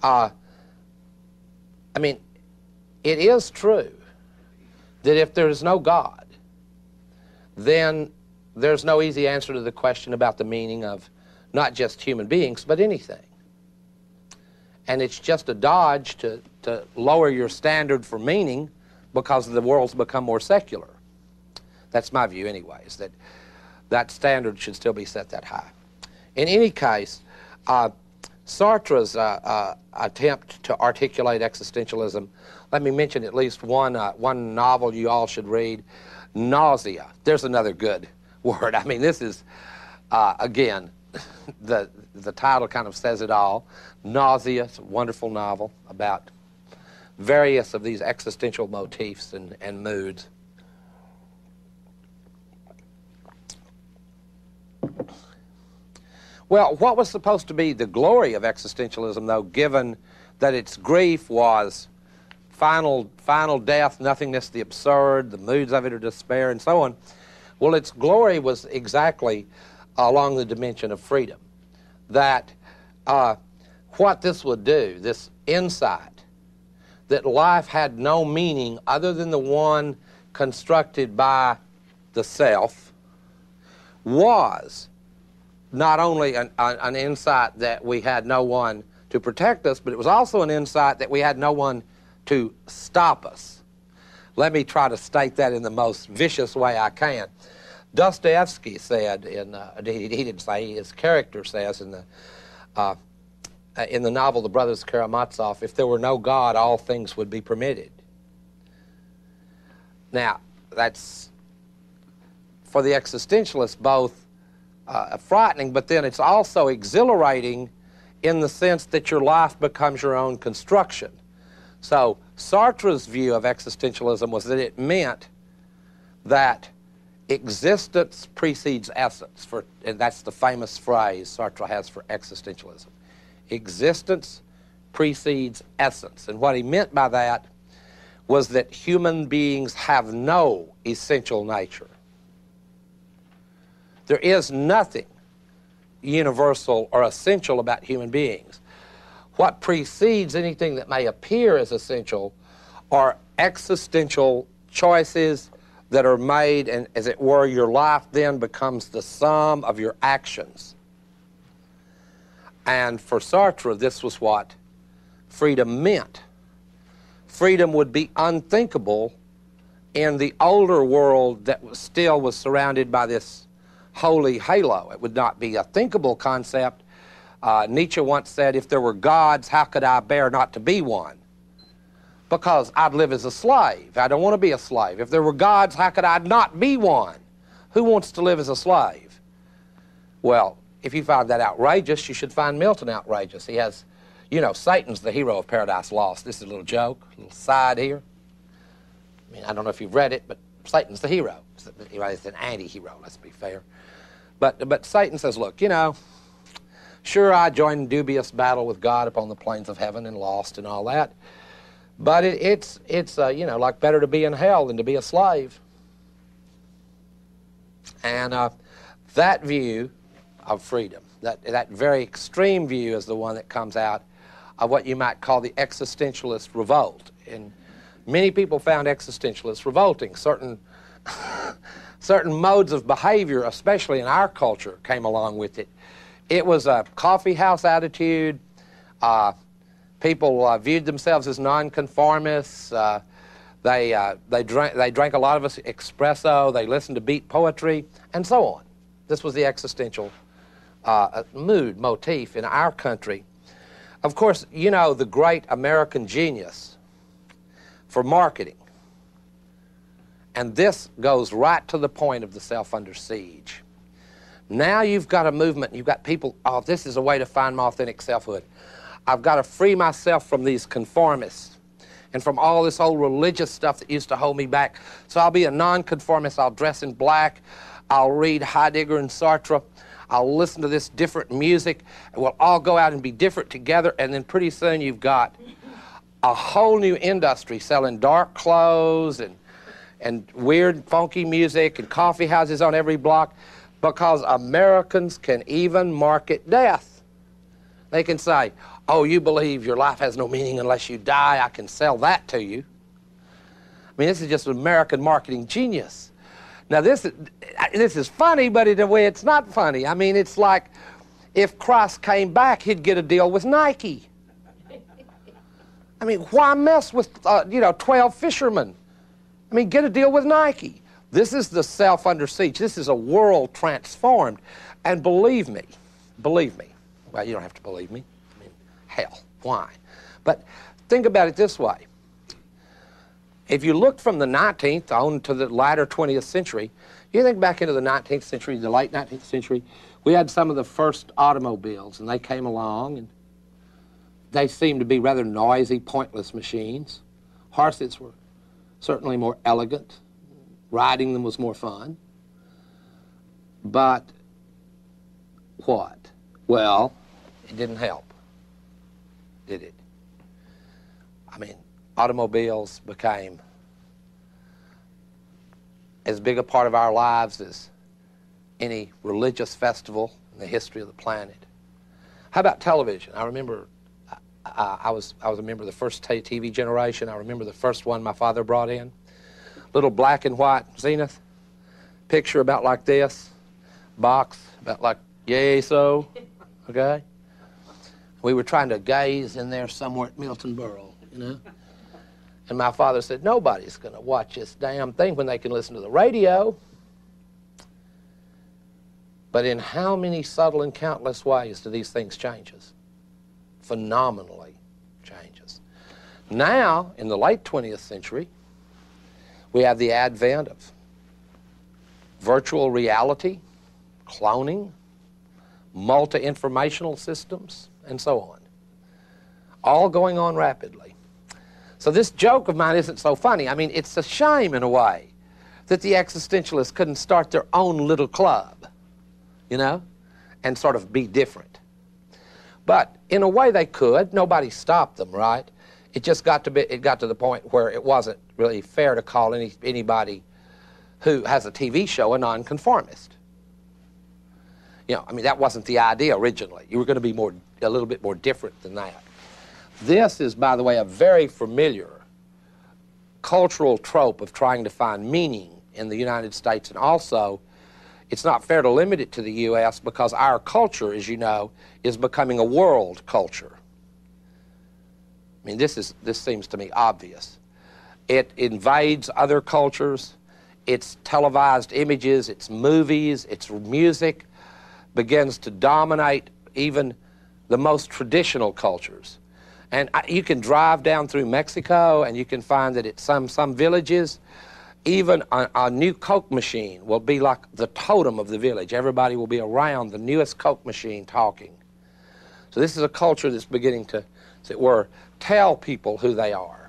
I mean, it is true that if there is no God, then there's no easy answer to the question about the meaning of not just human beings, but anything. And it's just a dodge to lower your standard for meaning because the world's become more secular. That's my view anyways, that that standard should still be set that high. In any case, Sartre's attempt to articulate existentialism, let me mention at least one novel you all should read, Nausea. There's another good word. I mean, this is, again, the title kind of says it all. Nausea, it's a wonderful novel about various of these existential motifs and moods. Well, what was supposed to be the glory of existentialism, though, given that its grief was final death, nothingness, the absurd, the moods of it are despair, and so on, well, its glory was exactly along the dimension of freedom. That what this would do, this insight that life had no meaning other than the one constructed by the self, was not only an insight that we had no one to protect us, but it was also an insight that we had no one to stop us. Let me try to state that in the most vicious way I can. Dostoevsky said, he didn't say, his character says in the novel The Brothers Karamazov, if there were no God, all things would be permitted. Now, that's, for the existentialist, both frightening, but then it's also exhilarating in the sense that your life becomes your own construction. So Sartre's view of existentialism was that it meant that existence precedes essence, and that's the famous phrase Sartre has for existentialism. Existence precedes essence. And what he meant by that was that human beings have no essential nature. There is nothing universal or essential about human beings. What precedes anything that may appear as essential are existential choices that are made, and as it were, your life then becomes the sum of your actions. And for Sartre, this was what freedom meant. Freedom would be unthinkable in the older world that still was surrounded by this holy halo. It would not be a thinkable concept. Nietzsche once said, if there were gods, how could I bear not to be one? Because I'd live as a slave. I don't want to be a slave. If there were gods, how could I not be one? Who wants to live as a slave? Well, if you find that outrageous, you should find Milton outrageous. He has, you know, Satan's the hero of Paradise Lost. This is a little joke, a little side here. I mean, I don't know if you've read it, but Satan's the hero. It's an anti-hero, let's be fair. But Satan says, look, you know, sure, I joined in dubious battle with God upon the plains of heaven and lost and all that. But it's you know, like better to be in hell than to be a slave. And that view of freedom, that very extreme view is the one that comes out of what you might call the existentialist revolt. And many people found existentialists revolting. Certain modes of behavior, especially in our culture, came along with it. It was a coffee house attitude. People viewed themselves as nonconformists. They drank a lot of espresso. They listened to beat poetry, and so on. This was the existential motif in our country. Of course, you know the great American genius for marketing. And this goes right to the point of the self under siege. Now you've got a movement, you've got people, oh, this is a way to find my authentic selfhood. I've got to free myself from these conformists and from all this old religious stuff that used to hold me back. So I'll be a nonconformist, I'll dress in black, I'll read Heidegger and Sartre, I'll listen to this different music, and we'll all go out and be different together, and then pretty soon you've got a whole new industry selling dark clothes and weird funky music and coffee houses on every block, because Americans can even market death. They can say, oh, you believe your life has no meaning unless you die. I can sell that to you. I mean, this is just American marketing genius. Now, this is funny, but in a way it's not funny. I mean, it's like if Christ came back, he'd get a deal with Nike. I mean, why mess with, 12 fishermen? I mean, get a deal with Nike. This is the self under siege. This is a world transformed. And believe me, well, you don't have to believe me. I mean, hell, why? But think about it this way. If you look from the 19th on to the latter 20th century, you think back into the 19th century, the late 19th century, we had some of the first automobiles, and they came along, and they seemed to be rather noisy, pointless machines. Horses were certainly more elegant. Riding them was more fun. But what? Well, it didn't help, did it? I mean, automobiles became as big a part of our lives as any religious festival in the history of the planet. How about television? I remember I was a member of the first TV generation. I remember the first one my father brought in. Little black and white Zenith picture about like this, box about like yay so, okay? We were trying to gaze in there somewhere at Milton Berle, you know? And my father said, nobody's going to watch this damn thing when they can listen to the radio. But in how many subtle and countless ways do these things change us? Phenomenally changes. Now, in the late 20th century, we have the advent of virtual reality, cloning, multi-informational systems, and so on. All going on rapidly. So this joke of mine isn't so funny. I mean, it's a shame in a way that the existentialists couldn't start their own little club, you know, and sort of be different. But in a way they could. Nobody stopped them, right? It just got to the point where it wasn't really fair to call anybody who has a TV show a nonconformist. You know, I mean, that wasn't the idea originally. You were going to be a little bit more different than that. This is, by the way, a very familiar cultural trope of trying to find meaning in the United States, and also it's not fair to limit it to the U.S. because our culture, as you know, is becoming a world culture. I mean, this seems to me obvious. It invades other cultures. Its televised images, its movies, its music begins to dominate even the most traditional cultures. And you can drive down through Mexico and you can find that at some villages, even a new Coke machine will be like the totem of the village. Everybody will be around the newest Coke machine talking. So this is a culture that's beginning to, as it were, tell people who they are.